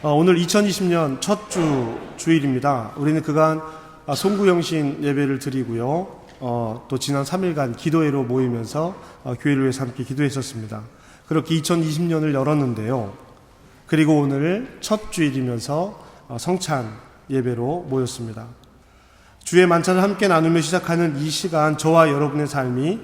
오늘 2020년 첫 주일입니다. 우리는 그간 송구영신 예배를 드리고요. 또 지난 3일간 기도회로 모이면서 교회를 위해서 함께 기도했었습니다. 그렇게 2020년을 열었는데요. 그리고 오늘 첫 주일이면서 성찬 예배로 모였습니다. 주의 만찬을 함께 나누며 시작하는 이 시간, 저와 여러분의 삶이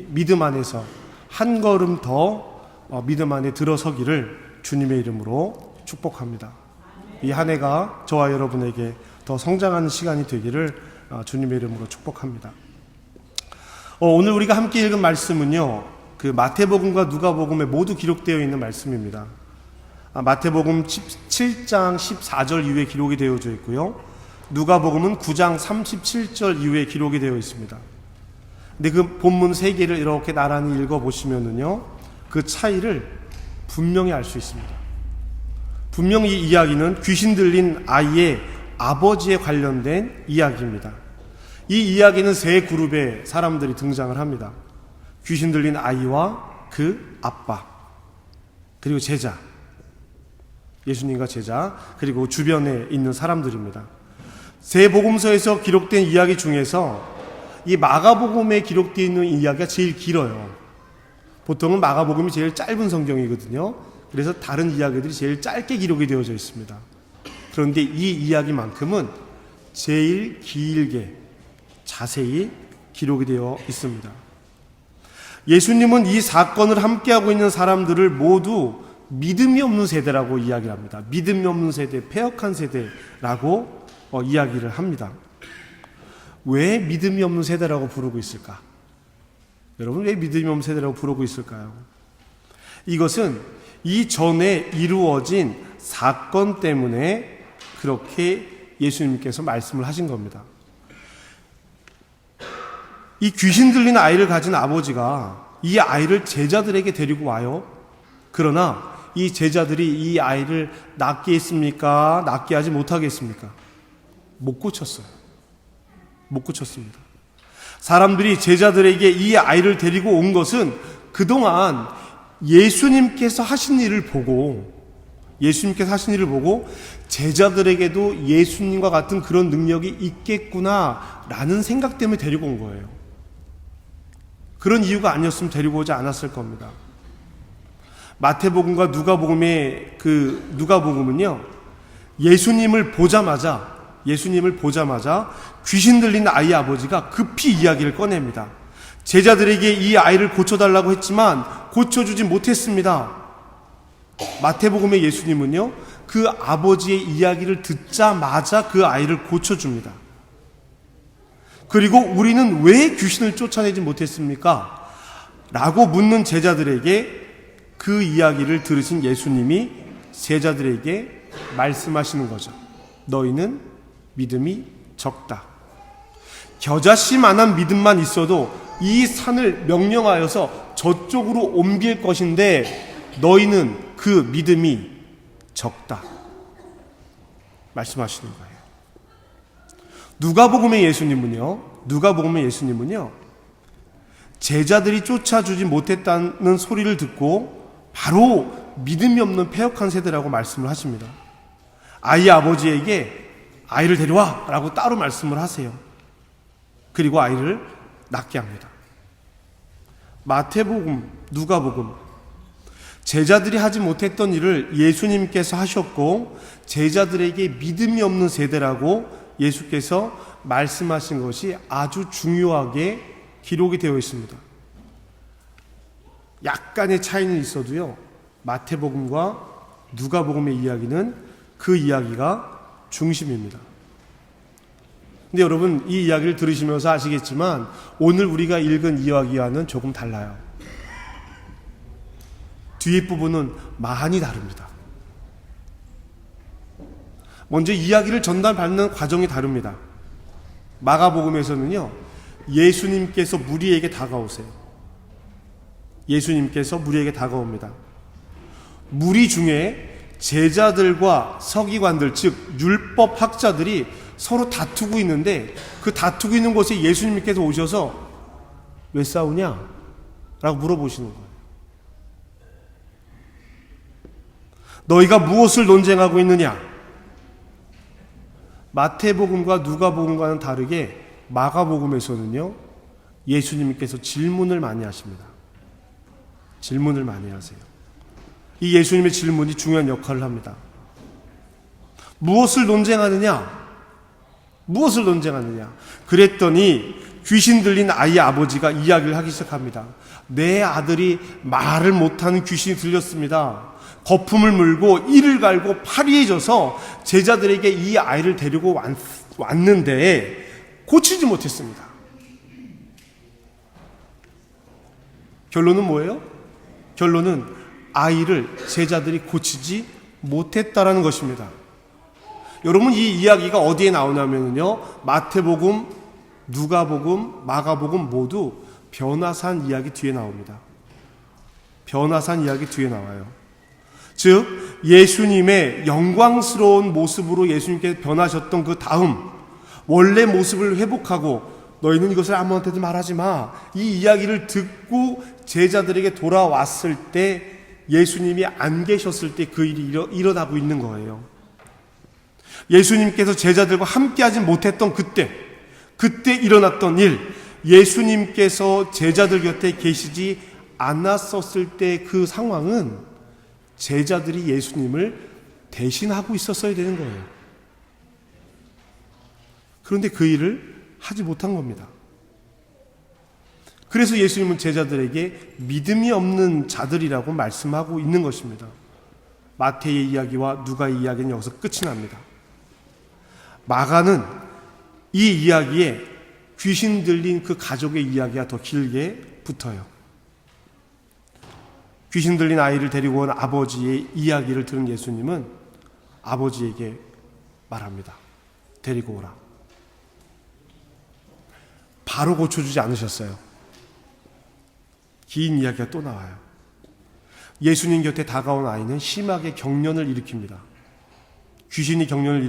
믿음 안에서 한 걸음 더 믿음 안에 들어서기를 주님의 이름으로 축복합니다. 이 한 해가 저와 여러분에게 더 성장하는 시간이 되기를 주님의 이름으로 축복합니다. 오늘 우리가 함께 읽은 말씀은요, 그 마태복음과 누가복음에 모두 기록되어 있는 말씀입니다. 마태복음 7장 14절 이후에 기록이 되어져 있고요, 누가복음은 9장 37절 이후에 기록이 되어 있습니다. 근데 그 본문 세 개를 이렇게 나란히 읽어보시면은요, 그 차이를 분명히 알 수 있습니다. 분명히 이 이야기는 귀신 들린 아이의 아버지에 관련된 이야기입니다. 이 이야기는 세 그룹의 사람들이 등장을 합니다. 귀신 들린 아이와 그 아빠, 그리고 제자, 예수님과 제자, 그리고 주변에 있는 사람들입니다. 세 복음서에서 기록된 이야기 중에서 이 마가복음에 기록되어 있는 이야기가 제일 길어요. 보통은 마가복음이 제일 짧은 성경이거든요. 그래서 다른 이야기들이 제일 짧게 기록이 되어져 있습니다. 그런데 이 이야기만큼은 제일 길게 자세히 기록이 되어 있습니다. 예수님은 이 사건을 함께하고 있는 사람들을 모두 믿음이 없는 세대라고 이야기를 합니다. 믿음이 없는 세대, 패역한 세대라고 이야기를 합니다. 왜 믿음이 없는 세대라고 부르고 있을까? 여러분, 왜 믿음이 없는 세대라고 부르고 있을까요? 이것은 이전에 이루어진 사건 때문에 그렇게 예수님께서 말씀을 하신 겁니다. 이 귀신 들린 아이를 가진 아버지가 이 아이를 제자들에게 데리고 와요. 그러나 이 제자들이 이 아이를 낫게 했습니까? 낫게 하지 못하겠습니까? 못 고쳤어요. 못 고쳤습니다. 사람들이 제자들에게 이 아이를 데리고 온 것은 그동안 예수님께서 하신 일을 보고 제자들에게도 예수님과 같은 그런 능력이 있겠구나라는 생각 때문에 데리고 온 거예요. 그런 이유가 아니었으면 데리고 오지 않았을 겁니다. 마태복음과 누가복음은요, 예수님을 보자마자 귀신 들린 아이 아버지가 급히 이야기를 꺼냅니다. 제자들에게 이 아이를 고쳐달라고 했지만 고쳐주지 못했습니다. 마태복음의 예수님은요, 그 아버지의 이야기를 듣자마자 그 아이를 고쳐줍니다. 그리고 우리는 왜 귀신을 쫓아내지 못했습니까? 라고 묻는 제자들에게 그 이야기를 들으신 예수님이 제자들에게 말씀하시는 거죠. 너희는 믿음이 적다. 겨자씨만한 믿음만 있어도 이 산을 명령하여서 저쪽으로 옮길 것인데 너희는 그 믿음이 적다. 말씀하시는 거예요. 누가복음의 예수님은요, 제자들이 쫓아주지 못했다는 소리를 듣고 바로 믿음이 없는 패역한 세대라고 말씀을 하십니다. 아이 아버지에게 아이를 데려와 라고 따로 말씀을 하세요. 그리고 아이를 낫게 합니다. 마태복음, 누가복음, 제자들이 하지 못했던 일을 예수님께서 하셨고 제자들에게 믿음이 없는 세대라고 예수께서 말씀하신 것이 아주 중요하게 기록이 되어 있습니다. 약간의 차이는 있어도요, 마태복음과 누가복음의 이야기는 그 이야기가 중심입니다. 근데 여러분, 이 이야기를 들으시면서 아시겠지만 오늘 우리가 읽은 이야기와는 조금 달라요. 뒤에 부분은 많이 다릅니다. 먼저 이야기를 전달받는 과정이 다릅니다. 마가복음에서는요, 예수님께서 무리에게 다가오세요. 예수님께서 무리에게 다가옵니다. 무리 중에 제자들과 서기관들, 즉 율법 학자들이 서로 다투고 있는데 그 다투고 있는 곳에 예수님께서 오셔서 왜 싸우냐? 라고 물어보시는 거예요. 너희가 무엇을 논쟁하고 있느냐? 마태복음과 누가복음과는 다르게 마가복음에서는요, 예수님께서 질문을 많이 하십니다. 질문을 많이 하세요. 이 예수님의 질문이 중요한 역할을 합니다. 무엇을 논쟁하느냐? 무엇을 논쟁하느냐? 그랬더니 귀신 들린 아이의 아버지가 이야기를 하기 시작합니다. 내 아들이 말을 못하는 귀신이 들렸습니다. 거품을 물고 이를 갈고 파리에 져서 제자들에게 이 아이를 데리고 왔는데 고치지 못했습니다. 결론은 뭐예요? 결론은 아이를 제자들이 고치지 못했다라는 것입니다. 여러분, 이 이야기가 어디에 나오냐면요, 마태복음, 누가복음, 마가복음 모두 변화산 이야기 뒤에 나옵니다. 변화산 이야기 뒤에 나와요. 즉, 예수님의 영광스러운 모습으로 예수님께 변하셨던 그 다음 원래 모습을 회복하고 너희는 이것을 아무한테도 말하지 마, 이 이야기를 듣고 제자들에게 돌아왔을 때, 예수님이 안 계셨을 때 그 일이 일어나고 있는 거예요. 예수님께서 제자들과 함께하지 못했던 그때 일어났던 일, 예수님께서 제자들 곁에 계시지 않았었을 때 그 상황은 제자들이 예수님을 대신하고 있었어야 되는 거예요. 그런데 그 일을 하지 못한 겁니다. 그래서 예수님은 제자들에게 믿음이 없는 자들이라고 말씀하고 있는 것입니다. 마태의 이야기와 누가의 이야기는 여기서 끝이 납니다. 마가는 이 이야기에 귀신 들린 그 가족의 이야기가 더 길게 붙어요. 귀신 들린 아이를 데리고 온 아버지의 이야기를 들은 예수님은 아버지에게 말합니다. 데리고 오라. 바로 고쳐주지 않으셨어요. 긴 이야기가 또 나와요. 예수님 곁에 다가온 아이는 심하게 경련을 일으킵니다. 귀신이 경련을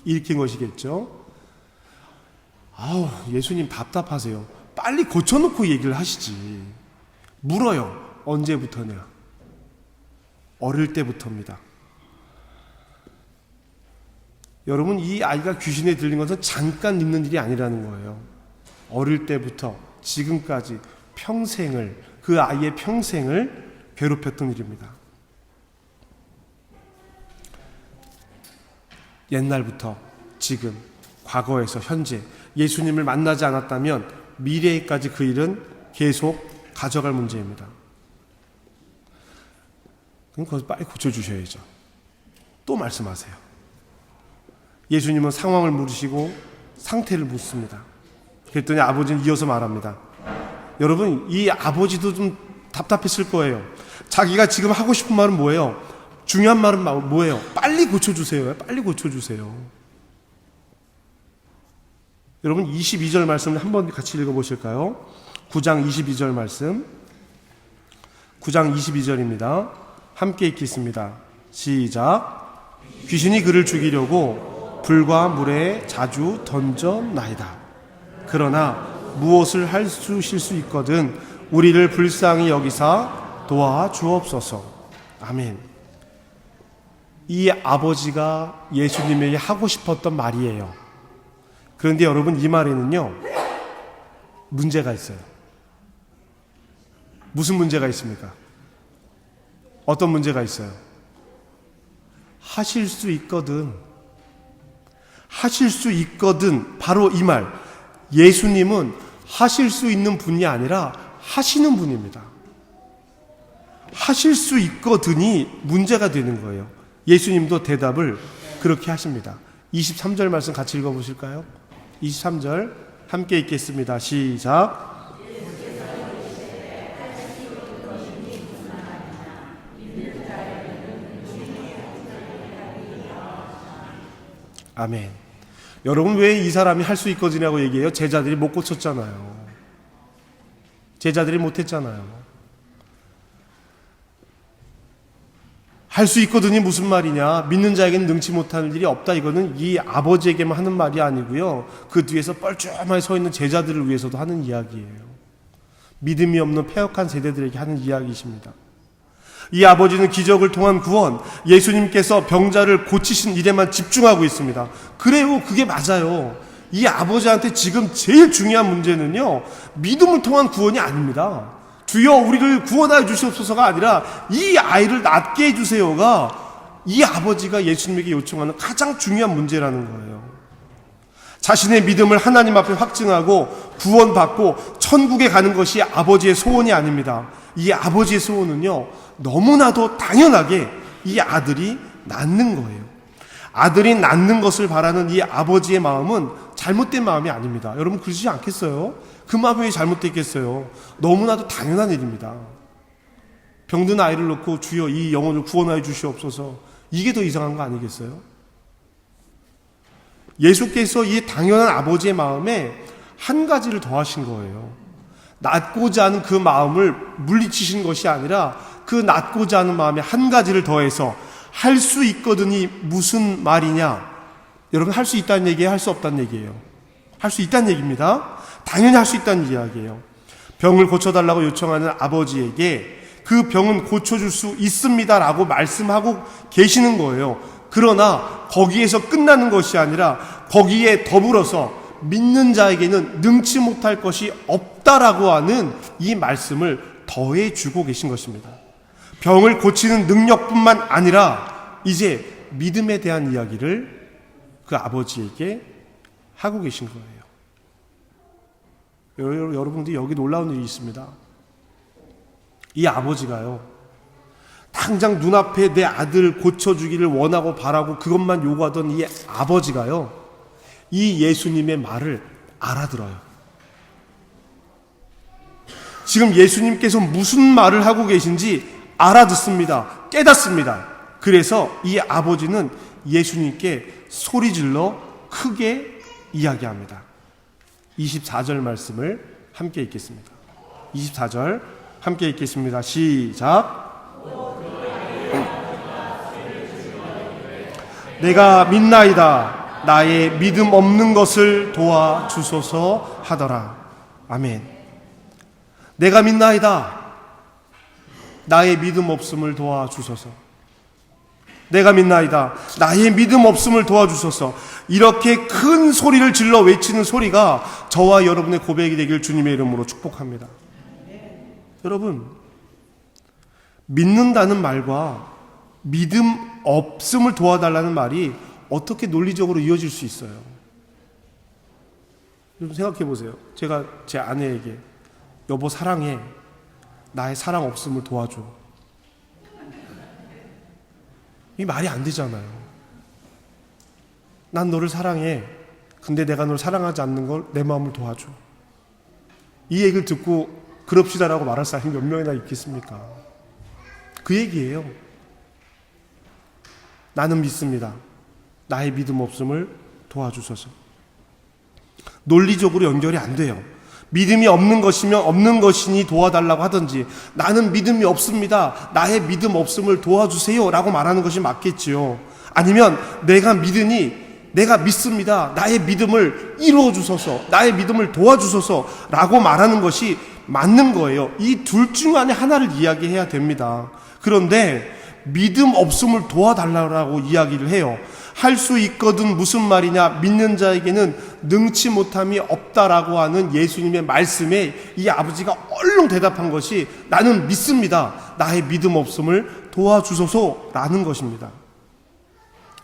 일으킨 것이겠죠. 예수님 답답하세요. 빨리 고쳐놓고 얘기를 하시지. 물어요. 언제부터냐? 어릴 때부터입니다. 여러분, 이 아이가 귀신에 들린 것은 잠깐 있는 일이 아니라는 거예요. 어릴 때부터 지금까지 평생을, 그 아이의 평생을 괴롭혔던 일입니다. 옛날부터 지금, 과거에서 현재 예수님을 만나지 않았다면 미래에까지 그 일은 계속 가져갈 문제입니다. 그럼 그것을 빨리 고쳐주셔야죠. 또 말씀하세요. 예수님은 상황을 물으시고 상태를 묻습니다. 그랬더니 아버지는 이어서 말합니다. 여러분, 이 아버지도 좀 답답했을 거예요. 자기가 지금 하고 싶은 말은 뭐예요? 중요한 말은 뭐예요? 빨리 고쳐주세요. 빨리 고쳐주세요. 여러분, 22절 말씀을 한번 같이 읽어보실까요? 9장 22절 말씀. 9장 22절입니다. 함께 읽겠습니다. 시작. 귀신이 그를 죽이려고 불과 물에 자주 던져나이다. 그러나 무엇을 할 수 있거든 우리를 불쌍히 여기사 도와주옵소서. 아멘. 이 아버지가 예수님에게 하고 싶었던 말이에요. 그런데 여러분, 이 말에는요, 문제가 있어요. 무슨 문제가 있습니까? 어떤 문제가 있어요? 하실 수 있거든. 하실 수 있거든. 바로 이 말. 예수님은 하실 수 있는 분이 아니라 하시는 분입니다. 하실 수 있거든이 문제가 되는 거예요. 예수님도 대답을 그렇게 하십니다. 23절 말씀 같이 읽어보실까요? 23절 함께 읽겠습니다. 시작. 아멘. 여러분, 왜 이 사람이 할 수 있거든이라고 얘기해요? 제자들이 못 고쳤잖아요. 제자들이 못했잖아요. 할 수 있거든이 무슨 말이냐? 믿는 자에게는 능치 못하는 일이 없다. 이거는 이 아버지에게만 하는 말이 아니고요, 그 뒤에서 뻘쭘하게 서 있는 제자들을 위해서도 하는 이야기예요. 믿음이 없는 패역한 세대들에게 하는 이야기이십니다. 이 아버지는 기적을 통한 구원, 예수님께서 병자를 고치신 일에만 집중하고 있습니다. 그래요, 그게 맞아요. 이 아버지한테 지금 제일 중요한 문제는요, 믿음을 통한 구원이 아닙니다. 주여 우리를 구원하여 주시옵소서가 아니라 이 아이를 낫게 해주세요가 이 아버지가 예수님에게 요청하는 가장 중요한 문제라는 거예요. 자신의 믿음을 하나님 앞에 확증하고 구원받고 천국에 가는 것이 아버지의 소원이 아닙니다. 이 아버지의 소원은요, 너무나도 당연하게 이 아들이 낫는 거예요. 아들이 낫는 것을 바라는 이 아버지의 마음은 잘못된 마음이 아닙니다. 여러분 그러시지 않겠어요? 그 마음이 왜 잘못됐겠어요? 너무나도 당연한 일입니다. 병든 아이를 놓고 주여 이 영혼을 구원하여 주시옵소서, 이게 더 이상한 거 아니겠어요? 예수께서 이 당연한 아버지의 마음에 한 가지를 더하신 거예요. 낫고자 하는 그 마음을 물리치신 것이 아니라 그 낫고자 하는 마음에 한 가지를 더해서 할 수 있거든이 무슨 말이냐? 여러분 할 수 있다는 얘기예요? 할 수 없다는 얘기예요? 할 수 있다는 얘기입니다. 당연히 할 수 있다는 이야기예요. 병을 고쳐달라고 요청하는 아버지에게 그 병은 고쳐줄 수 있습니다 라고 말씀하고 계시는 거예요. 그러나 거기에서 끝나는 것이 아니라 거기에 더불어서 믿는 자에게는 능치 못할 것이 없다라고 하는 이 말씀을 더해주고 계신 것입니다. 병을 고치는 능력뿐만 아니라 이제 믿음에 대한 이야기를 그 아버지에게 하고 계신 거예요. 여러분들이 여기 놀라운 일이 있습니다. 이 아버지가요, 당장 눈앞에 내 아들 고쳐주기를 원하고 바라고 그것만 요구하던 이 아버지가요, 이 예수님의 말을 알아들어요. 지금 예수님께서 무슨 말을 하고 계신지 알아듣습니다. 깨닫습니다. 그래서 이 아버지는 예수님께 소리질러 크게 이야기합니다. 24절 말씀을 함께 읽겠습니다. 24절 함께 읽겠습니다. 시작. 내가 믿나이다. 나의 믿음 없는 것을 도와주소서 하더라. 아멘. 내가 믿나이다. 나의 믿음 없음을 도와주소서. 내가 믿나이다. 나의 믿음 없음을 도와주소서. 이렇게 큰 소리를 질러 외치는 소리가 저와 여러분의 고백이 되길 주님의 이름으로 축복합니다. 여러분, 믿는다는 말과 믿음 없음을 도와달라는 말이 어떻게 논리적으로 이어질 수 있어요? 여러분 생각해 보세요. 제가 제 아내에게 여보 사랑해, 나의 사랑 없음을 도와줘. 이 말이 안 되잖아요. 난 너를 사랑해. 근데 내가 너를 사랑하지 않는 걸 내 마음을 도와줘. 이 얘기를 듣고 그럽시다라고 말할 사람이 몇 명이나 있겠습니까? 그 얘기예요. 나는 믿습니다. 나의 믿음 없음을 도와주소서. 논리적으로 연결이 안 돼요. 믿음이 없는 것이면 없는 것이니 도와달라고 하든지, 나는 믿음이 없습니다. 나의 믿음 없음을 도와주세요 라고 말하는 것이 맞겠지요. 아니면 내가 믿으니 내가 믿습니다. 나의 믿음을 이루어 주소서, 나의 믿음을 도와주소서 라고 말하는 것이 맞는 거예요. 이 둘 중 안에 하나를 이야기해야 됩니다. 그런데 믿음 없음을 도와달라고 이야기를 해요. 할 수 있거든 무슨 말이냐? 믿는 자에게는 능치 못함이 없다라고 하는 예수님의 말씀에 이 아버지가 얼른 대답한 것이 나는 믿습니다. 나의 믿음 없음을 도와주소서라는 것입니다.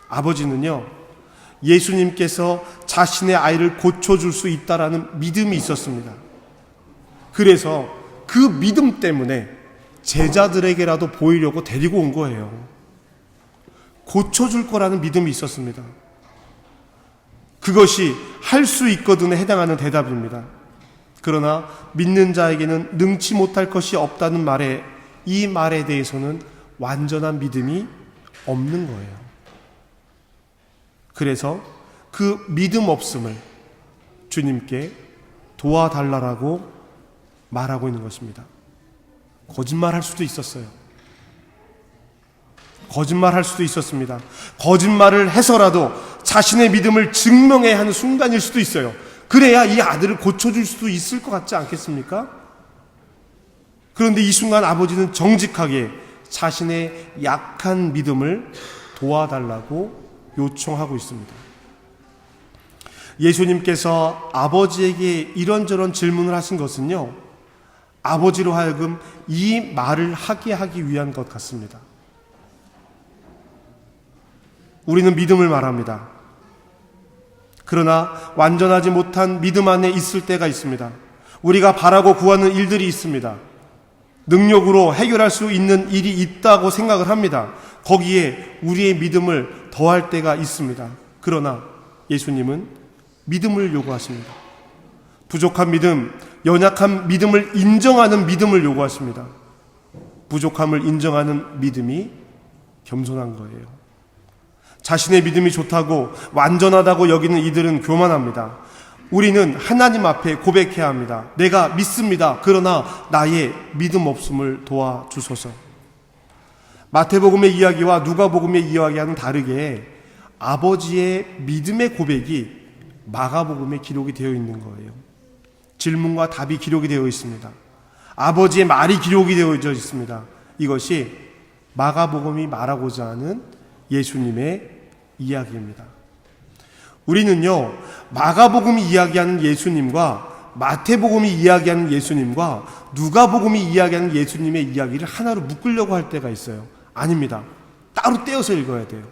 아버지는요, 예수님께서 자신의 아이를 고쳐줄 수 있다라는 믿음이 있었습니다. 그래서 그 믿음 때문에 제자들에게라도 보이려고 데리고 온 거예요. 고쳐줄 거라는 믿음이 있었습니다. 그것이 할 수 있거든에 해당하는 대답입니다. 그러나 믿는 자에게는 능치 못할 것이 없다는 말에, 이 말에 대해서는 완전한 믿음이 없는 거예요. 그래서 그 믿음 없음을 주님께 도와달라고 말하고 있는 것입니다. 거짓말할 수도 있었어요. 거짓말할 수도 있었습니다. 거짓말을 해서라도 자신의 믿음을 증명해야 하는 순간일 수도 있어요. 그래야 이 아들을 고쳐줄 수도 있을 것 같지 않겠습니까? 그런데 이 순간 아버지는 정직하게 자신의 약한 믿음을 도와달라고 요청하고 있습니다. 예수님께서 아버지에게 이런저런 질문을 하신 것은요, 아버지로 하여금 이 말을 하게 하기 위한 것 같습니다. 우리는 믿음을 말합니다. 그러나 완전하지 못한 믿음 안에 있을 때가 있습니다. 우리가 바라고 구하는 일들이 있습니다. 능력으로 해결할 수 있는 일이 있다고 생각을 합니다. 거기에 우리의 믿음을 더할 때가 있습니다. 그러나 예수님은 믿음을 요구하십니다. 부족한 믿음, 연약한 믿음을 인정하는 믿음을 요구하십니다. 부족함을 인정하는 믿음이 겸손한 거예요. 자신의 믿음이 좋다고 완전하다고 여기는 이들은 교만합니다. 우리는 하나님 앞에 고백해야 합니다. 내가 믿습니다. 그러나 나의 믿음 없음을 도와주소서. 마태복음의 이야기와 누가복음의 이야기와는 다르게 아버지의 믿음의 고백이 마가복음에 기록이 되어 있는 거예요. 질문과 답이 기록이 되어 있습니다. 아버지의 말이 기록이 되어져 있습니다. 이것이 마가복음이 말하고자 하는 예수님의 이야기입니다. 우리는요, 마가복음이 이야기하는 예수님과 마태복음이 이야기하는 예수님과 누가복음이 이야기하는 예수님의 이야기를 하나로 묶으려고 할 때가 있어요. 아닙니다. 따로 떼어서 읽어야 돼요.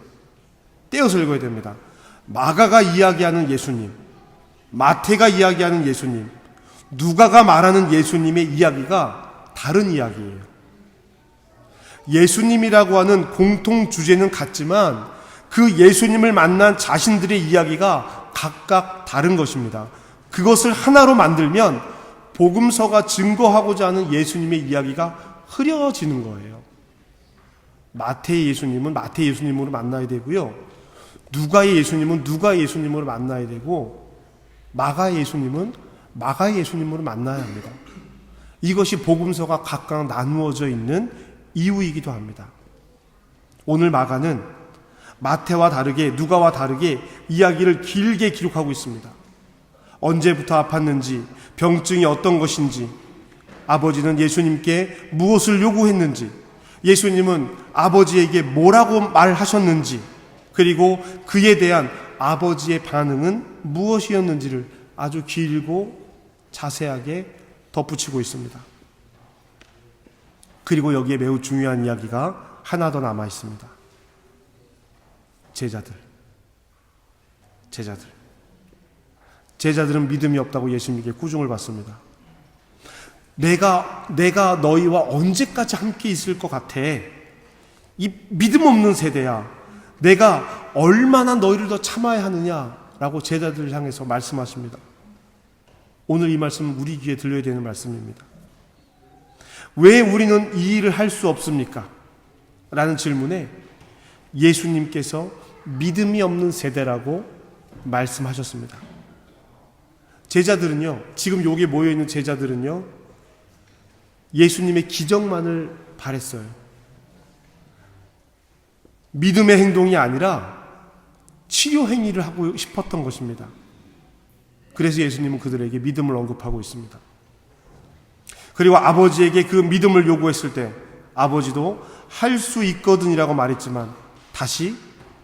떼어서 읽어야 됩니다. 마가가 이야기하는 예수님, 마태가 이야기하는 예수님, 누가가 말하는 예수님의 이야기가 다른 이야기예요. 예수님이라고 하는 공통 주제는 같지만 그 예수님을 만난 자신들의 이야기가 각각 다른 것입니다. 그것을 하나로 만들면 복음서가 증거하고자 하는 예수님의 이야기가 흐려지는 거예요. 마태의 예수님은 마태의 예수님으로 만나야 되고요. 누가의 예수님은 누가의 예수님으로 만나야 되고, 마가의 예수님은 마가의 예수님으로 만나야 합니다. 이것이 복음서가 각각 나누어져 있는 이유이기도 합니다. 오늘 마가는 마태와 다르게 누가와 다르게 이야기를 길게 기록하고 있습니다. 언제부터 아팠는지, 병증이 어떤 것인지, 아버지는 예수님께 무엇을 요구했는지, 예수님은 아버지에게 뭐라고 말하셨는지, 그리고 그에 대한 아버지의 반응은 무엇이었는지를 아주 길고 자세하게 덧붙이고 있습니다. 그리고 여기에 매우 중요한 이야기가 하나 더 남아 있습니다. 제자들은 믿음이 없다고 예수님께 꾸중을 받습니다. 내가 너희와 언제까지 함께 있을 것 같아? 이 믿음 없는 세대야. 내가 얼마나 너희를 더 참아야 하느냐라고 제자들을 향해서 말씀하십니다. 오늘 이 말씀은 우리 귀에 들려야 되는 말씀입니다. 왜 우리는 이 일을 할 수 없습니까? 라는 질문에 예수님께서 믿음이 없는 세대라고 말씀하셨습니다. 제자들은요, 지금 여기에 모여있는 제자들은요, 예수님의 기적만을 바랬어요. 믿음의 행동이 아니라 치료 행위를 하고 싶었던 것입니다. 그래서 예수님은 그들에게 믿음을 언급하고 있습니다. 그리고 아버지에게 그 믿음을 요구했을 때 아버지도 할 수 있거든이라고 말했지만 다시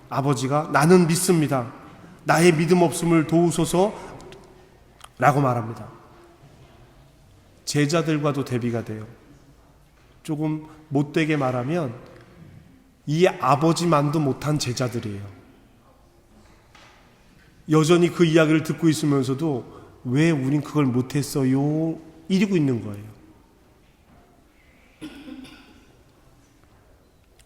아버지가 나는 믿습니다. 나의 믿음 없음을 도우소서 라고 말합니다. 제자들과도 대비가 돼요. 조금 못되게 말하면 이 아버지만도 못한 제자들이에요. 여전히 그 이야기를 듣고 있으면서도 왜 우린 그걸 못했어요? 이러고 있는 거예요.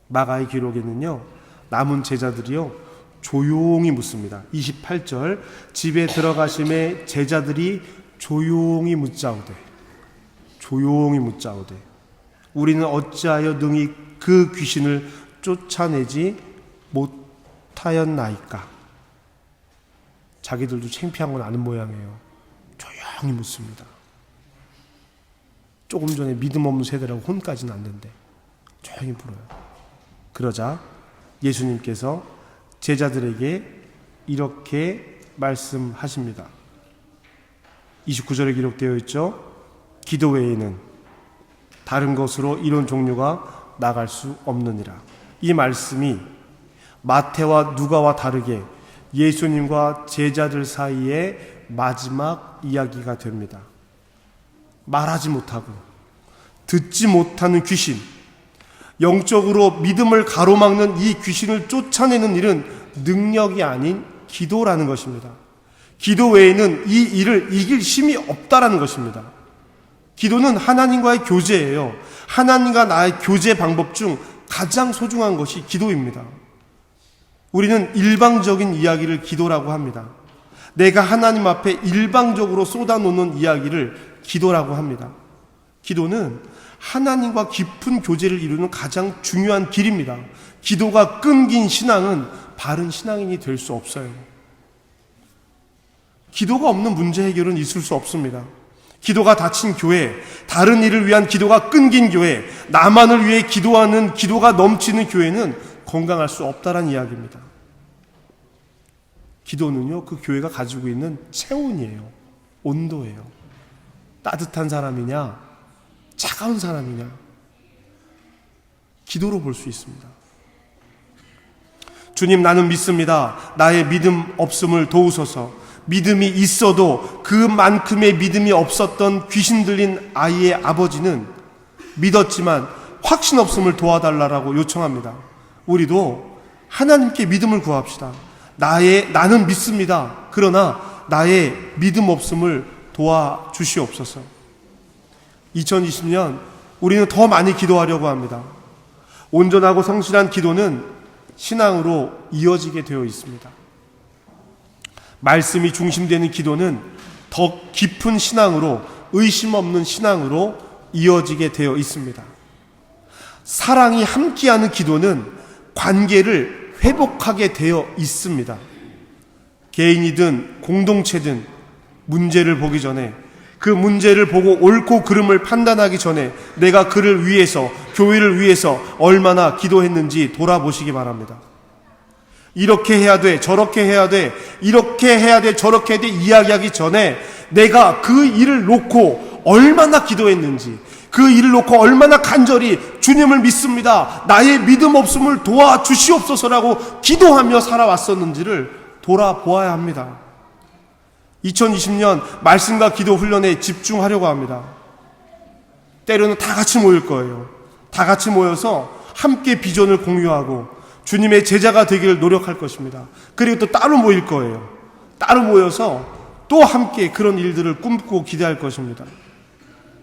마가의 기록에는요, 남은 제자들이요 조용히 묻습니다. 28절, 집에 들어가심에 제자들이 조용히 묻자오되 우리는 어찌하여 능히 그 귀신을 쫓아내지 못하였나이까? 자기들도 창피한 건 아는 모양이에요. 조용히 묻습니다. 조금 전에 믿음 없는 세대라고 혼까지는 않는데 조용히 물어요. 그러자 예수님께서 제자들에게 이렇게 말씀하십니다. 29절에 기록되어 있죠. 기도 외에는 다른 것으로 이런 종류가 나갈 수 없느니라. 이 말씀이 마태와 누가와 다르게 예수님과 제자들 사이에 마지막 이야기가 됩니다. 말하지 못하고 듣지 못하는 귀신, 영적으로 믿음을 가로막는 이 귀신을 쫓아내는 일은 능력이 아닌 기도라는 것입니다. 기도 외에는 이 일을 이길 힘이 없다라는 것입니다. 기도는 하나님과의 교제예요. 하나님과 나의 교제 방법 중 가장 소중한 것이 기도입니다. 우리는 일방적인 이야기를 기도라고 합니다. 내가 하나님 앞에 일방적으로 쏟아놓는 이야기를 기도라고 합니다. 기도는 하나님과 깊은 교제를 이루는 가장 중요한 길입니다. 기도가 끊긴 신앙은 바른 신앙인이 될 수 없어요. 기도가 없는 문제 해결은 있을 수 없습니다. 기도가 닫힌 교회, 다른 일을 위한 기도가 끊긴 교회, 나만을 위해 기도하는 기도가 넘치는 교회는 건강할 수 없다는 이야기입니다. 기도는요, 그 교회가 가지고 있는 체온이에요. 온도예요. 따뜻한 사람이냐, 차가운 사람이냐, 기도로 볼 수 있습니다. 주님, 나는 믿습니다. 나의 믿음 없음을 도우소서. 믿음이 있어도 그만큼의 믿음이 없었던 귀신 들린 아이의 아버지는 믿었지만 확신 없음을 도와달라고 요청합니다. 우리도 하나님께 믿음을 구합시다. 나는 믿습니다. 그러나 나의 믿음 없음을 도와주시옵소서. 2020년 우리는 더 많이 기도하려고 합니다. 온전하고 성실한 기도는 신앙으로 이어지게 되어 있습니다. 말씀이 중심되는 기도는 더 깊은 신앙으로, 의심 없는 신앙으로 이어지게 되어 있습니다. 사랑이 함께하는 기도는 관계를 회복하게 되어 있습니다. 개인이든 공동체든 문제를 보기 전에, 그 문제를 보고 옳고 그름을 판단하기 전에 내가 그를 위해서, 교회를 위해서 얼마나 기도했는지 돌아보시기 바랍니다. 이렇게 해야 돼, 저렇게 해야 돼, 이렇게 해야 돼, 저렇게 해야 돼 이야기하기 전에 내가 그 일을 놓고 얼마나 기도했는지, 그 일을 놓고 얼마나 간절히 주님을 믿습니다, 나의 믿음 없음을 도와주시옵소서라고 기도하며 살아왔었는지를 돌아보아야 합니다. 2020년 말씀과 기도 훈련에 집중하려고 합니다. 때로는 다 같이 모일 거예요. 다 같이 모여서 함께 비전을 공유하고 주님의 제자가 되기를 노력할 것입니다. 그리고 또 따로 모일 거예요. 따로 모여서 또 함께 그런 일들을 꿈꾸고 기대할 것입니다.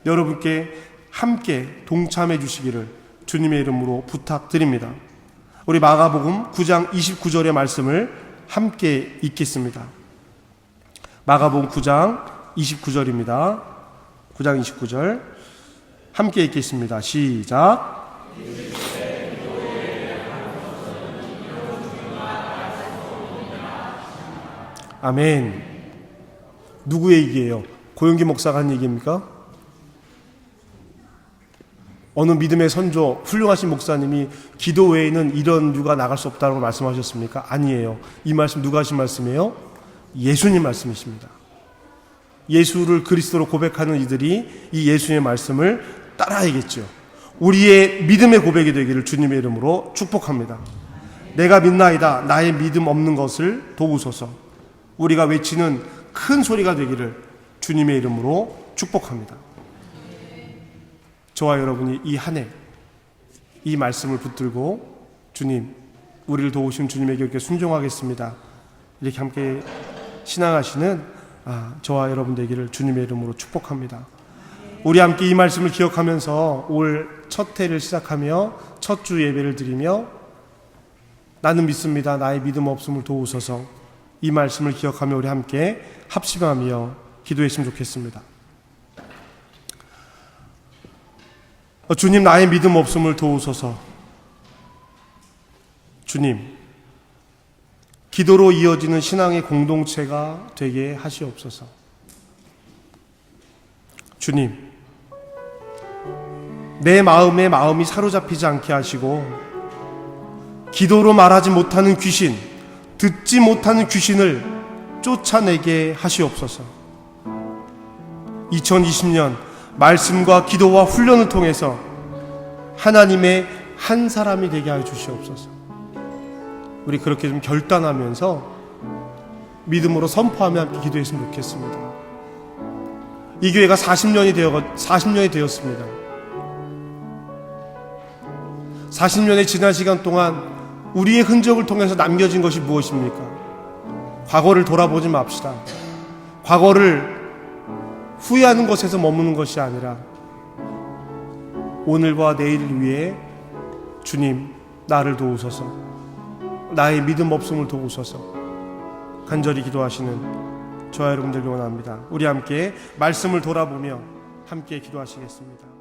여러분께 함께 동참해 주시기를 주님의 이름으로 부탁드립니다. 우리 마가복음 9장 29절의 말씀을 함께 읽겠습니다. 마가복음 9장 29절입니다. 9장 29절 함께 읽겠습니다. 시작. 아멘. 누구의 얘기예요? 고영기 목사가 한 얘기입니까? 어느 믿음의 선조, 훌륭하신 목사님이 기도 외에는 이런 류가 나갈 수 없다고 말씀하셨습니까? 아니에요. 이 말씀 누가 하신 말씀이에요? 예수님 말씀이십니다. 예수를 그리스도로 고백하는 이들이 이 예수님의 말씀을 따라야겠죠. 우리의 믿음의 고백이 되기를 주님의 이름으로 축복합니다. 내가 믿나이다. 나의 믿음 없는 것을 도우소서. 우리가 외치는 큰 소리가 되기를 주님의 이름으로 축복합니다. 저와 여러분이 이 한 해 이 말씀을 붙들고 주님, 우리를 도우신 주님에게 이렇게 순종하겠습니다, 이렇게 함께 신앙하시는 저와 여러분 되기를 주님의 이름으로 축복합니다. 우리 함께 이 말씀을 기억하면서 올 첫 해를 시작하며 첫 주 예배를 드리며 나는 믿습니다. 나의 믿음 없음을 도우소서, 이 말씀을 기억하며 우리 함께 합심하며 기도했으면 좋겠습니다. 주님, 나의 믿음 없음을 도우소서. 주님, 기도로 이어지는 신앙의 공동체가 되게 하시옵소서. 주님, 내 마음이 사로잡히지 않게 하시고 기도로 말하지 못하는 귀신, 듣지 못하는 귀신을 쫓아내게 하시옵소서. 2020년 말씀과 기도와 훈련을 통해서 하나님의 한 사람이 되게 하여 주시옵소서. 우리 그렇게 좀 결단하면서 믿음으로 선포하며 함께 기도했으면 좋겠습니다. 이 교회가 40년이 되었습니다. 40년의 지난 시간 동안 우리의 흔적을 통해서 남겨진 것이 무엇입니까? 과거를 돌아보지 맙시다. 과거를 후회하는 것에서 머무는 것이 아니라 오늘과 내일을 위해 주님 나를 도우소서, 나의 믿음 없음을 도우소서 간절히 기도하시는 저와 여러분들 원합니다. 우리 함께 말씀을 돌아보며 함께 기도하시겠습니다.